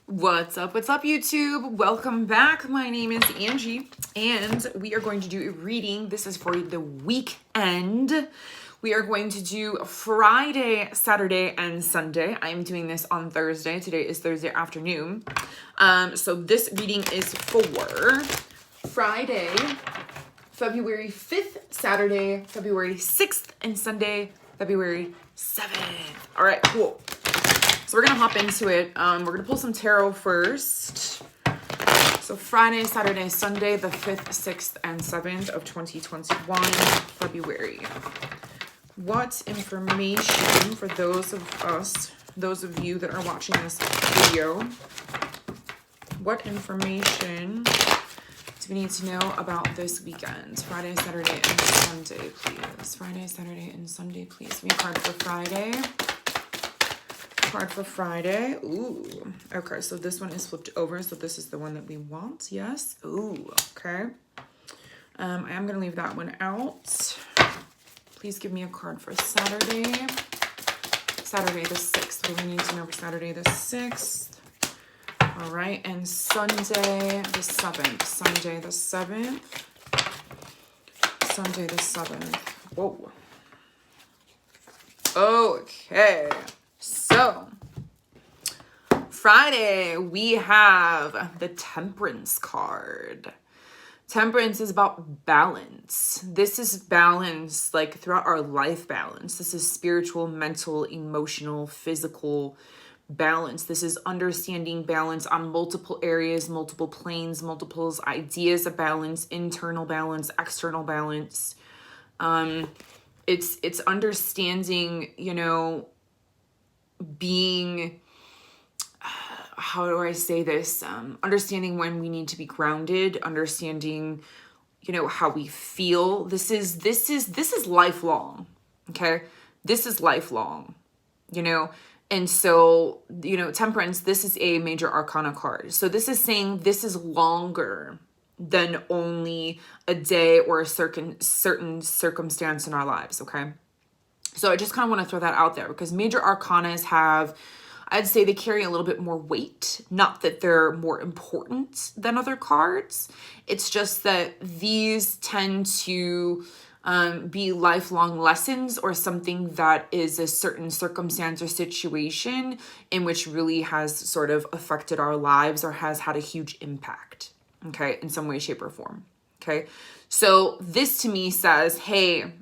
What's up, YouTube? Welcome back. My name is Angie, and we are going to do a reading. This is for the weekend. We are going to do Friday, Saturday, and Sunday. I am doing this on Thursday. Today is Thursday afternoon. So this reading is for Friday, February 5th, Saturday, February 6th, and Sunday, February 7th. All right, cool. So we're going to hop into it. We're going to pull some tarot first. So Friday, Saturday, Sunday, the 5th, 6th, and 7th of 2021, February. What information for those of you that are watching this video, what information do we need to know about this weekend? Friday, Saturday, and Sunday, please. Friday, Saturday, and Sunday, please. Give me a card for Friday. Card for Friday. Ooh. Okay, so this one is flipped over, so this is the one that we want. Yes. Ooh, okay. I am going to leave that one out. Please give me a card for Saturday. Saturday the 6th. What do we need to know for Saturday the 6th? All right, and Sunday the 7th. Sunday the 7th. Sunday the 7th. Whoa. Okay. So, Friday, we have the Temperance card. Temperance is about balance. This is balance, like throughout our life balance. This is spiritual, mental, emotional, physical balance. This is understanding balance on multiple areas, multiple planes, multiples, ideas of balance, internal balance, external balance. It's understanding, being, how do I say this? Understanding when we need to be grounded, understanding, how we feel. This is lifelong. Okay. This is lifelong, and so, Temperance, this is a major arcana card. So this is saying this is longer than only a day or a certain circumstance in our lives. Okay. So I just kind of want to throw that out there because major arcanas have, I'd say they carry a little bit more weight. Not that they're more important than other cards. It's just that these tend to be lifelong lessons or something that is a certain circumstance or situation in which really has sort of affected our lives or has had a huge impact, okay, in some way, shape, or form, okay? So this to me says, hey,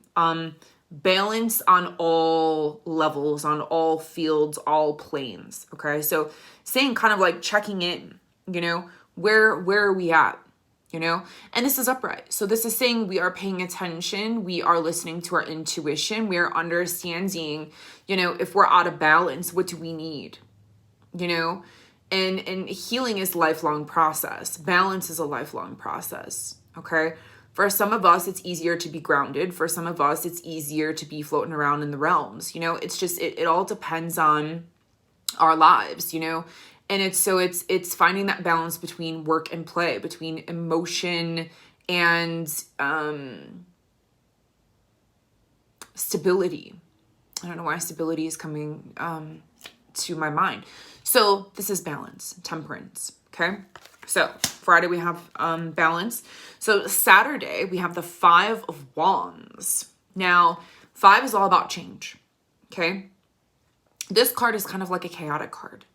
balance on all levels, on all fields, all planes. Okay. So saying kind of like checking in, where are we at, and this is upright. So this is saying we are paying attention. We are listening to our intuition. We are understanding, if we're out of balance, what do we need, and healing is a lifelong process. Balance is a lifelong process. Okay. For some of us, it's easier to be grounded. For some of us, it's easier to be floating around in the realms. It's just, it all depends on our lives, and it's finding that balance between work and play, between emotion and stability. I don't know why stability is coming to my mind. So this is balance, temperance, okay? So Friday we have balance. So Saturday we have the 5 of Wands. Now 5 is all about change. Okay. This card is kind of like a chaotic card.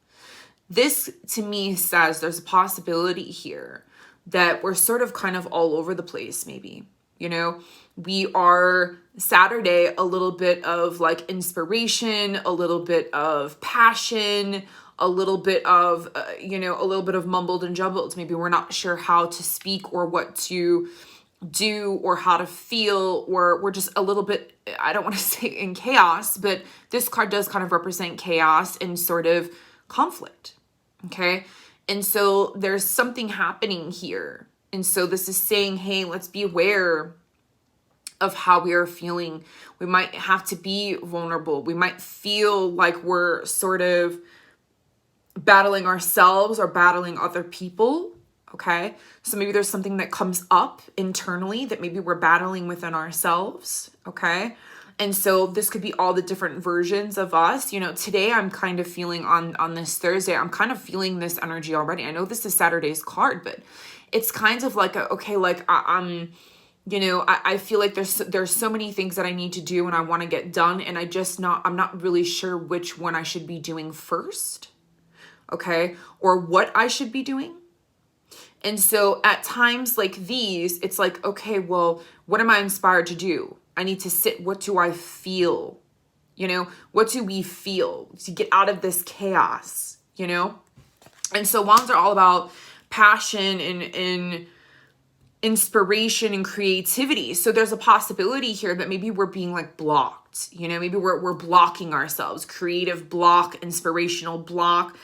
This to me says there's a possibility here that we're sort of kind of all over the place. Maybe, we are Saturday, a little bit of like inspiration, a little bit of passion, a little bit of, a little bit of mumbled and jumbled. Maybe we're not sure how to speak or what to do or how to feel, or we're just a little bit, I don't want to say in chaos, but this card does kind of represent chaos and sort of conflict. Okay. And so there's something happening here. And so this is saying, hey, let's be aware of how we are feeling. We might have to be vulnerable. We might feel like we're sort of battling ourselves or battling other people. Okay. So maybe there's something that comes up internally that maybe we're battling within ourselves. Okay. And so this could be all the different versions of us. You know, today I'm kind of feeling on this Thursday, I'm kind of feeling this energy already. I know this is Saturday's card, but it's kind of like, okay, like I'm, you know, I feel like there's so many things that I need to do and I want to get done. And I'm not really sure which one I should be doing first. Okay. Or what I should be doing. And so at times like these, it's like, okay, well, what am I inspired to do? I need to sit. What do I feel? You know, what do we feel to get out of this chaos, you know? And so wands are all about passion and inspiration and creativity. So there's a possibility here that maybe we're being like blocked, you know, maybe we're blocking ourselves, creative block, inspirational block,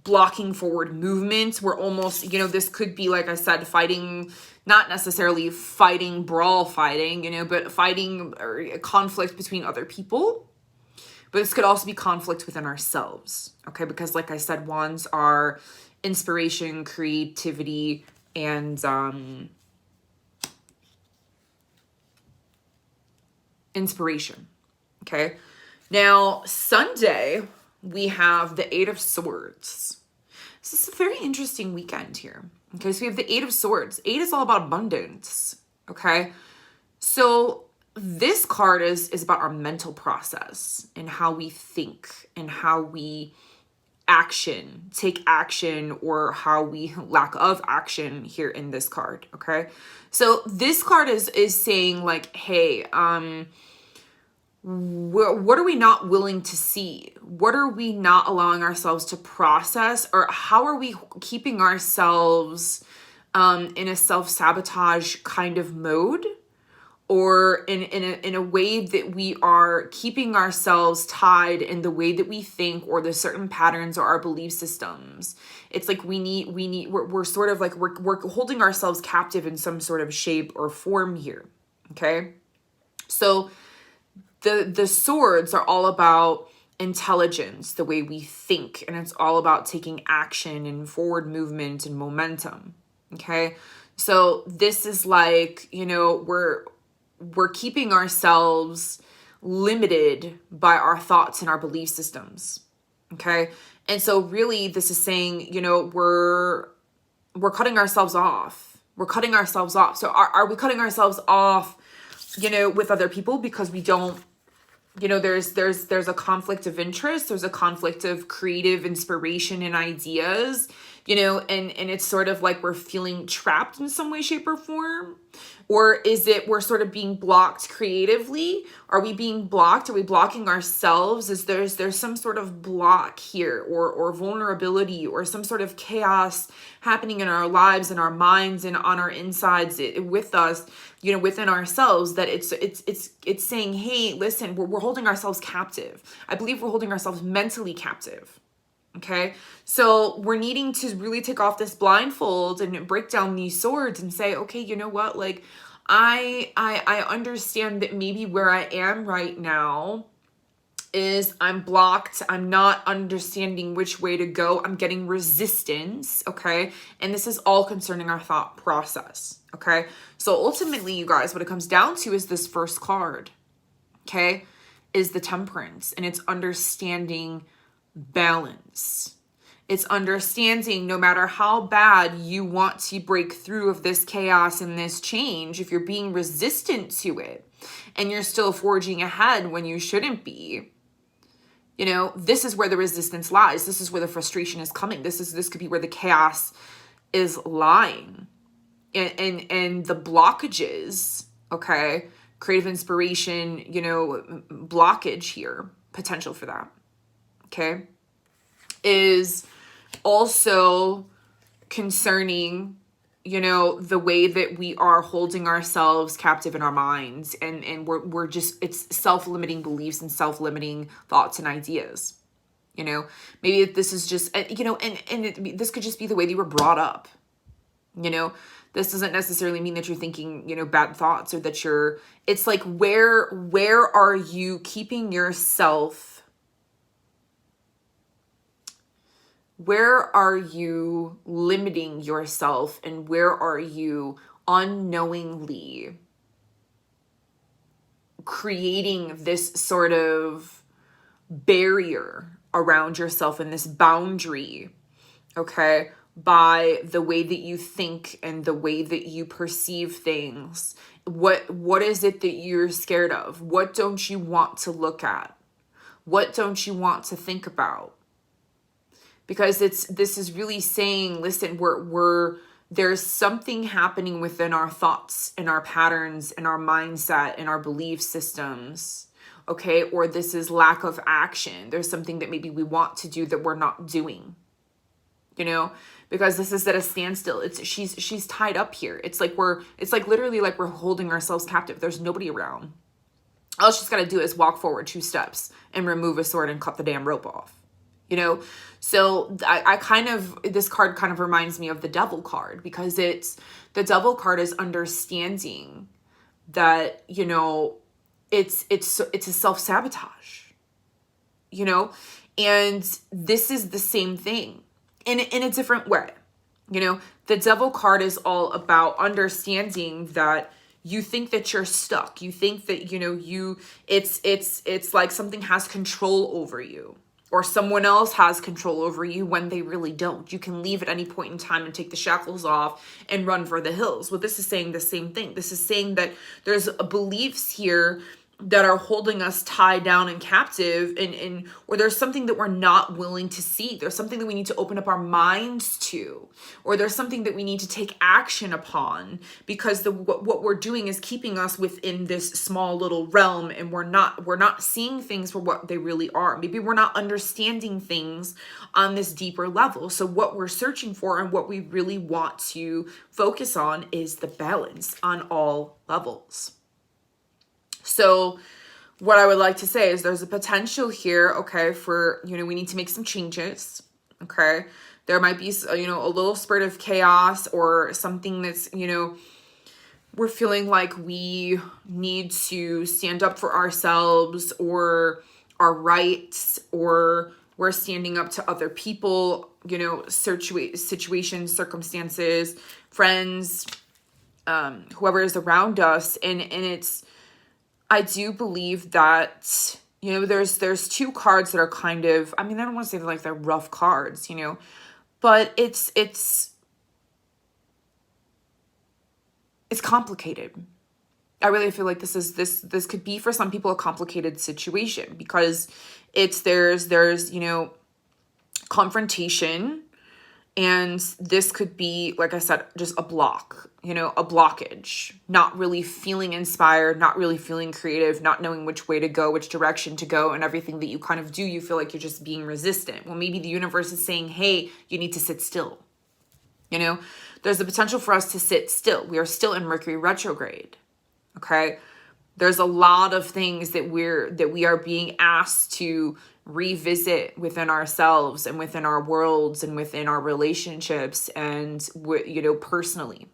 blocking forward movement. We're almost, you know, this could be, like I said, fighting, not necessarily fighting, brawl fighting, you know, but fighting or conflict between other people. But this could also be conflict within ourselves, okay? Because like I said, wands are inspiration, creativity, and inspiration, okay? Now, Sunday, we have the Eight of Swords. This is a very interesting weekend here, okay? So we have the Eight of Swords. Eight is all about abundance, okay? So this card is about our mental process and how we think and how we take action, or how we lack of action here in this card, okay? So this card is saying like, hey, what are we not willing to see? What are we not allowing ourselves to process? Or how are we keeping ourselves in a self-sabotage kind of mode? Or in a way that we are keeping ourselves tied in the way that we think, or the certain patterns or our belief systems. It's like we're sort of like, we're holding ourselves captive in some sort of shape or form here, okay? So the swords are all about intelligence, the way we think, and it's all about taking action and forward movement and momentum, okay? So this is like, you know, we're keeping ourselves limited by our thoughts and our belief systems, okay? And so really this is saying, you know, we're cutting ourselves off. We're cutting ourselves off. So are we cutting ourselves off, you know, with other people because we don't, you know, there's a conflict of interest, there's a conflict of creative inspiration and ideas, you know, and it's sort of like we're feeling trapped in some way, shape, or form? Or is it we're sort of being blocked creatively? Are we being blocked? Are we blocking ourselves? Is there's some sort of block here, or vulnerability, or some sort of chaos happening in our lives, in our minds, and on our insides with us, you know, within ourselves, that it's saying, hey, listen, we're holding ourselves captive. I believe we're holding ourselves mentally captive. Okay, so we're needing to really take off this blindfold and break down these swords and say, okay, you know what? Like, I understand that maybe where I am right now is I'm blocked. I'm not understanding which way to go. I'm getting resistance. Okay, and this is all concerning our thought process. Okay, so ultimately, you guys, what it comes down to is this first card. Okay, is the Temperance, and it's understanding balance. It's understanding no matter how bad you want to break through of this chaos and this change, if you're being resistant to it and you're still forging ahead when you shouldn't be, you know, this is where the resistance lies. This is where the frustration is coming. This could be where the chaos is lying. And the blockages, okay, creative inspiration, you know, blockage here, potential for that. Okay, is also concerning, you know, the way that we are holding ourselves captive in our minds, and we're just, it's self-limiting beliefs and self-limiting thoughts and ideas. You know, maybe this is just, you know, this could just be the way that you were brought up. You know, this doesn't necessarily mean that you're thinking, you know, bad thoughts, or that you're, it's like, where are you keeping yourself? Where are you limiting yourself, and where are you unknowingly creating this sort of barrier around yourself and this boundary, okay, by the way that you think and the way that you perceive things. What is it that you're scared of? What don't you want to look at? What don't you want to think about? Because this is really saying, listen, there's something happening within our thoughts and our patterns and our mindset and our belief systems, okay? Or this is lack of action. There's something that maybe we want to do that we're not doing, you know? Because this is at a standstill. She's tied up here. It's like literally like we're holding ourselves captive. There's nobody around. All she's got to do is walk forward 2 steps and remove a sword and cut the damn rope off, you know? So this card kind of reminds me of the Devil card, because the Devil card is understanding that, you know, it's a self-sabotage, you know? And this is the same thing in a different way. You know, the Devil card is all about understanding that you think that you're stuck. You think that, you know, it's like something has control over you, or someone else has control over you, when they really don't. You can leave at any point in time and take the shackles off and run for the hills. Well, this is saying the same thing. This is saying that there's beliefs here that are holding us tied down and captive, or there's something that we're not willing to see. There's something that we need to open up our minds to, or there's something that we need to take action upon, because what we're doing is keeping us within this small little realm, and we're not seeing things for what they really are. Maybe we're not understanding things on this deeper level. So what we're searching for and what we really want to focus on is the balance on all levels. So what I would like to say is there's a potential here, okay, for, you know, we need to make some changes, okay? There might be, you know, a little spurt of chaos, or something that's, you know, we're feeling like we need to stand up for ourselves or our rights, or we're standing up to other people, you know, situations, circumstances, friends, whoever is around us. And I do believe that, you know, there's 2 cards that are kind of, I mean, I don't want to say they're rough cards, you know, but it's complicated. I really feel like this could be for some people a complicated situation, because there's, you know, confrontation, and this could be, like I said, just a block, you know, a blockage, not really feeling inspired, not really feeling creative, not knowing which way to go, which direction to go, and everything that you kind of do, you feel like you're just being resistant. Well, maybe the universe is saying, hey, you need to sit still. You know, there's the potential for us to sit still. We are still in Mercury retrograde. Okay. There's a lot of things that we are being asked to revisit within ourselves and within our worlds and within our relationships and, you know, personally.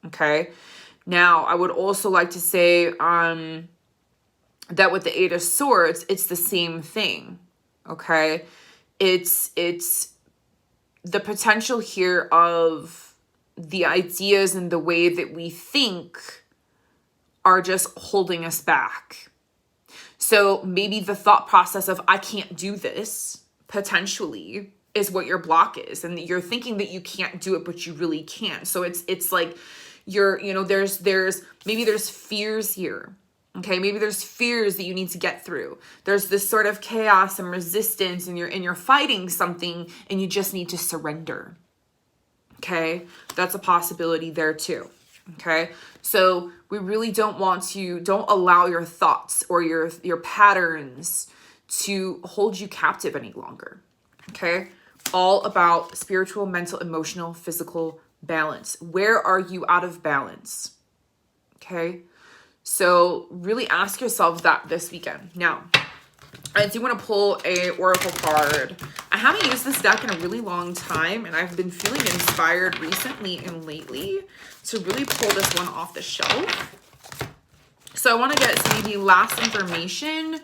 Okay. Now, I would also like to say that with the 8 of Swords, it's the same thing. Okay. It's the potential here of the ideas and the way that we think are just holding us back. So maybe the thought process of, I can't do this, potentially, is what your block is. And you're thinking that you can't do it, but you really can. So it's like you know, there's fears here. Okay, maybe there's fears that you need to get through. There's this sort of chaos and resistance, and you're fighting something, and you just need to surrender. Okay, that's a possibility there too. Okay, so we really don't allow your thoughts or your patterns to hold you captive any longer. Okay, all about spiritual, mental, emotional, physical balance. Where are you out of balance? Okay, so really ask yourself that this weekend. Now, I do want to pull a oracle card. I haven't used this deck in a really long time, and I've been feeling inspired recently and lately to really pull this one off the shelf. So I want to get some maybe last information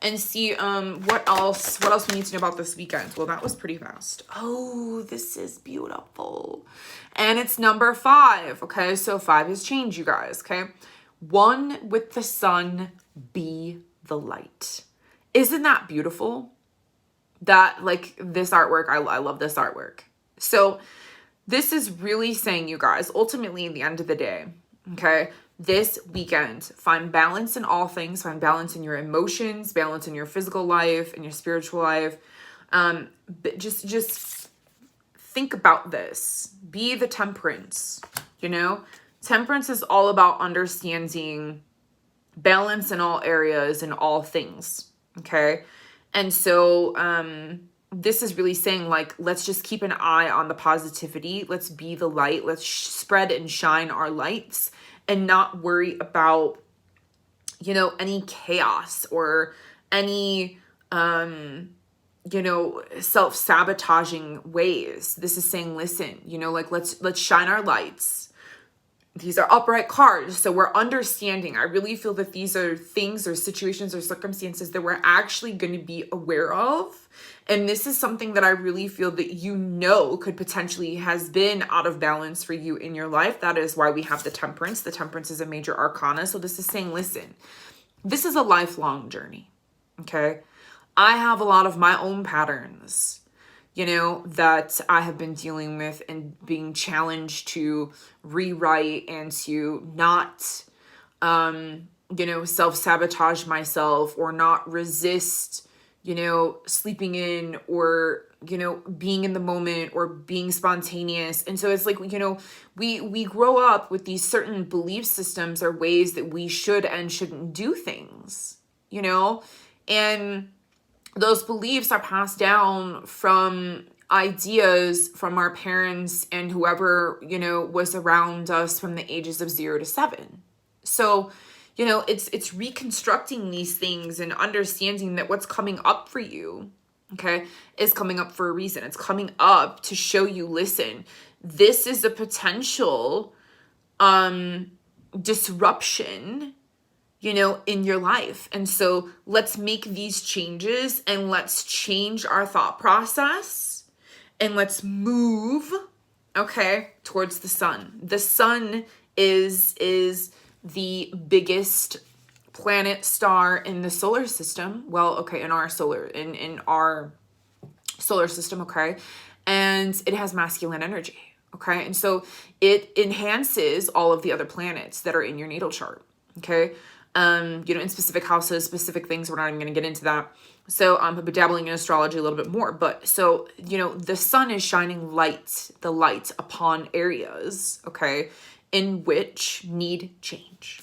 and see what else we need to know about this weekend. Well, that was pretty fast. Oh, this is beautiful. And it's number 5. Okay, so 5 has changed, you guys. Okay, One with the sun, be the light. Isn't that beautiful? That, like, this artwork, I love this artwork. So this is really saying, you guys, ultimately, at the end of the day, okay, this weekend, find balance in all things, find balance in your emotions, balance in your physical life, in your spiritual life. But just think about this. Be the temperance, you know? Temperance is all about understanding balance in all areas and all things, okay? And so this is really saying, like, let's just keep an eye on the positivity. Let's be the light. Let's spread and shine our lights and not worry about, you know, any chaos or any, you know, self-sabotaging ways. This is saying, listen, you know, like, let's shine our lights. These are upright cards, so we're understanding. I really feel that these are things or situations or circumstances that we're actually going to be aware of. And this is something that I really feel that, you know, could potentially has been out of balance for you in your life. That is why we have the temperance. The temperance is a major arcana. So this is saying, listen, this is a lifelong journey, okay? I have a lot of my own patterns, you know, that I have been dealing with and being challenged to rewrite and to not, you know, self-sabotage myself or not resist, you know, sleeping in or, you know, being in the moment or being spontaneous. And so it's like, you know, we grow up with these certain belief systems or ways that we should and shouldn't do things, you know, and those beliefs are passed down from ideas from our parents and whoever, you know, was around us from the ages of 0 to 7. So, you know, it's reconstructing these things and understanding that what's coming up for you, okay, is coming up for a reason. It's coming up to show you, listen, this is a potential disruption, you know, in your life. And so let's make these changes and let's change our thought process and let's move, okay, towards the sun. The sun is the biggest planet star in the solar system. Well, okay, in our solar system, okay? And it has masculine energy, okay? And so it enhances all of the other planets that are in your natal chart, okay? You know, in specific houses, specific things. We're not even going to get into that. So I've been dabbling in astrology a little bit more. But so, you know, the sun is shining the light upon areas, okay, in which need change,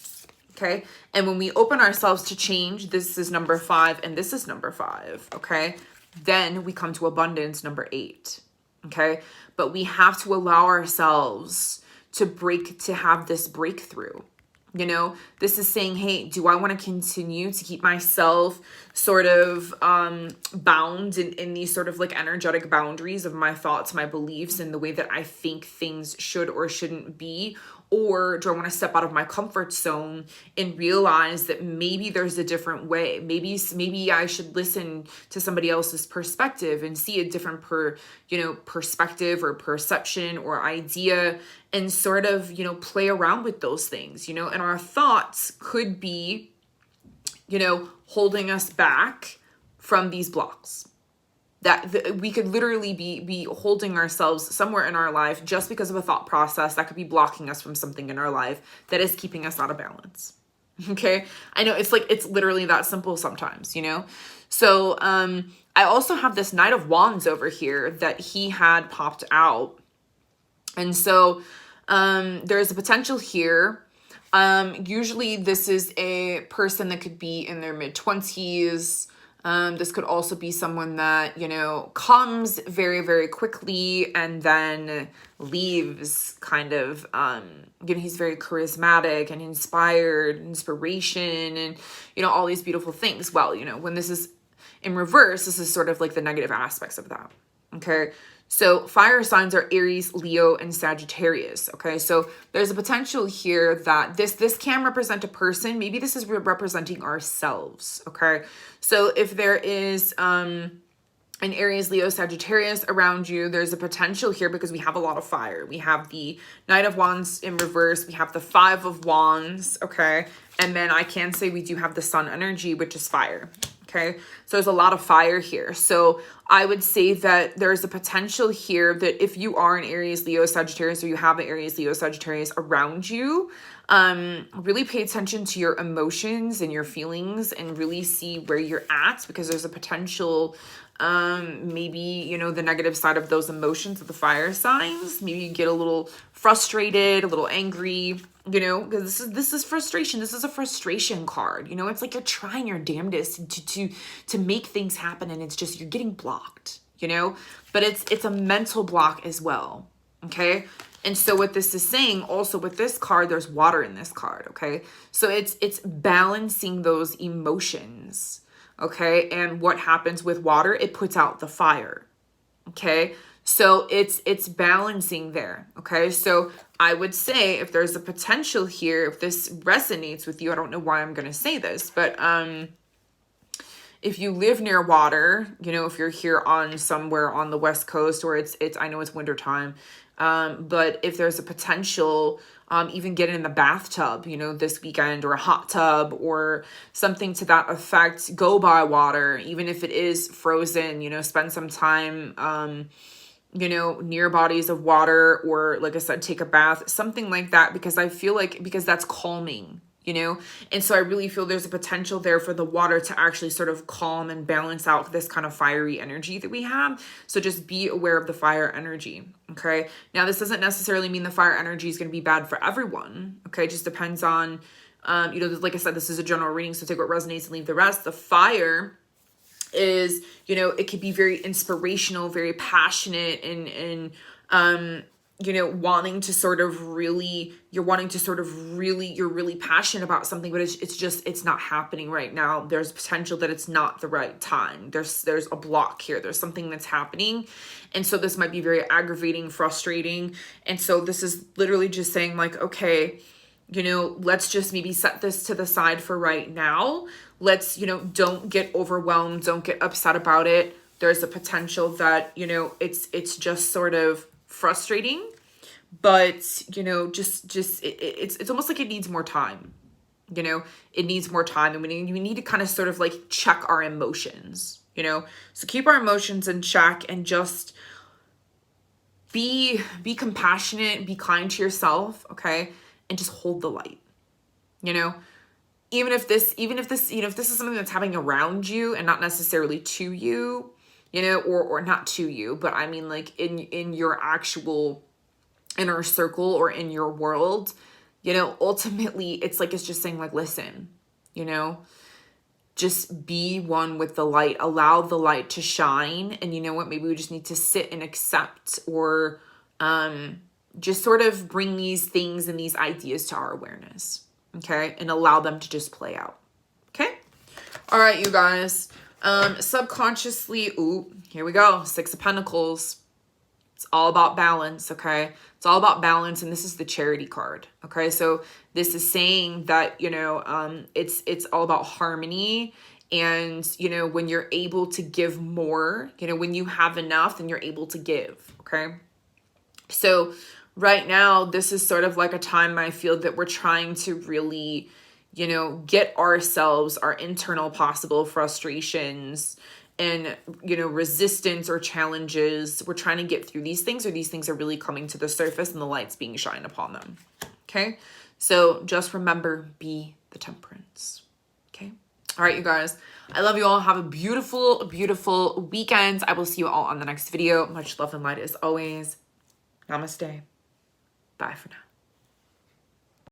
okay? And when we open ourselves to change, this is number 5 and this is number 5, okay? Then we come to abundance, number 8, okay? But we have to allow ourselves to have this breakthrough. You know, this is saying, hey, do I want to continue to keep myself sort of bound in these sort of like energetic boundaries of my thoughts, my beliefs, and the way that I think things should or shouldn't be? Or do I want to step out of my comfort zone and realize that maybe there's a different way? Maybe I should listen to somebody else's perspective and see a different perspective or perception or idea and sort of, you know, play around with those things, you know, and our thoughts could be, you know, holding us back from these blocks. That we could literally be holding ourselves somewhere in our life just because of a thought process that could be blocking us from something in our life that is keeping us out of balance. Okay. I know it's literally that simple sometimes, you know? So, I also have this Knight of Wands over here that he had popped out. And so, there's a potential here. Usually this is a person that could be in their mid-20s. This could also be someone that, you know, comes very, very quickly and then leaves kind of, you know, he's very charismatic and inspiration and, you know, all these beautiful things. Well, you know, when this is in reverse, this is sort of like the negative aspects of that. Okay. So fire signs are Aries, Leo, and Sagittarius, okay? So there's a potential here that this can represent a person. Maybe this is representing ourselves, okay? So if there is, an Aries, Leo, Sagittarius around you, there's a potential here because we have a lot of fire. We have the Knight of Wands in reverse. We have the Five of Wands, okay? And then I can say we do have the Sun energy, which is fire, okay? So there's a lot of fire here. So I would say that there's a potential here that if you are an Aries, Leo, Sagittarius, or you have an Aries, Leo, Sagittarius around you, really pay attention to your emotions and your feelings and really see where you're at, because there's a potential maybe, you know, the negative side of those emotions of the fire signs. Maybe you get a little frustrated, a little angry, you know, because this is frustration. This is a frustration card. You know, it's like you're trying your damnedest to make things happen, and it's just you're getting blocked, you know, but it's a mental block as well. Okay. And so what this is saying also with this card, there's water in this card. Okay. So it's balancing those emotions. Okay. And what happens with water? It puts out the fire. Okay. So it's balancing there. Okay. So I would say if there's a potential here, if this resonates with you, I don't know why I'm going to say this, but, if you live near water, you know, if you're here on somewhere on the West Coast, or I know it's winter time, but if there's a potential, even get in the bathtub, you know, this weekend, or a hot tub or something to that effect, go by water, even if it is frozen, you know, spend some time, you know, near bodies of water, or like I said, take a bath, something like that, because I feel like, because that's calming, you know? And so I really feel there's a potential there for the water to actually sort of calm and balance out this kind of fiery energy that we have. So just be aware of the fire energy. Okay. Now, this doesn't necessarily mean the fire energy is going to be bad for everyone. Okay. It just depends on, you know, like I said, this is a general reading, so take what resonates and leave the rest. The fire is, you know, it could be very inspirational, very passionate, and you know, wanting to sort of really, you're really passionate about something, but it's not happening right now. There's potential that it's not the right time. There's a block here. There's something that's happening. And so this might be very aggravating, frustrating. And so this is literally just saying like, okay, you know, let's just maybe set this to the side for right now. Let's, you know, don't get overwhelmed. Don't get upset about it. There's a potential that, you know, it's just sort of frustrating, but, you know, it's almost like it needs more time. You know, it needs more time, and we need to kind of sort of like check our emotions, you know, so keep our emotions in check and just be compassionate, be kind to yourself. Okay. And just hold the light, you know, even if this, you know, if this is something that's happening around you and not necessarily to you, you know, or not to you, but I mean like in your actual inner circle or in your world, you know, ultimately it's like, it's just saying like, listen, you know, just be one with the light, allow the light to shine. And you know what, maybe we just need to sit and accept, or, just sort of bring these things and these ideas to our awareness. Okay. And allow them to just play out. Okay. All right, you guys, subconsciously, ooh, here we go. Six of Pentacles. It's all about balance. Okay. It's all about balance. And this is the Charity card. Okay. So this is saying that, you know, it's all about harmony. And, you know, when you're able to give more, you know, when you have enough, then you're able to give. Okay. So right now, this is sort of like a time I feel that we're trying to really, you know, get ourselves, our internal possible frustrations and, you know, resistance or challenges. We're trying to get through these things, or these things are really coming to the surface and the light's being shined upon them. Okay. So just remember, be the temperance. Okay. All right, you guys, I love you all. Have a beautiful, beautiful weekend. I will see you all on the next video. Much love and light as always. Namaste. Bye for now.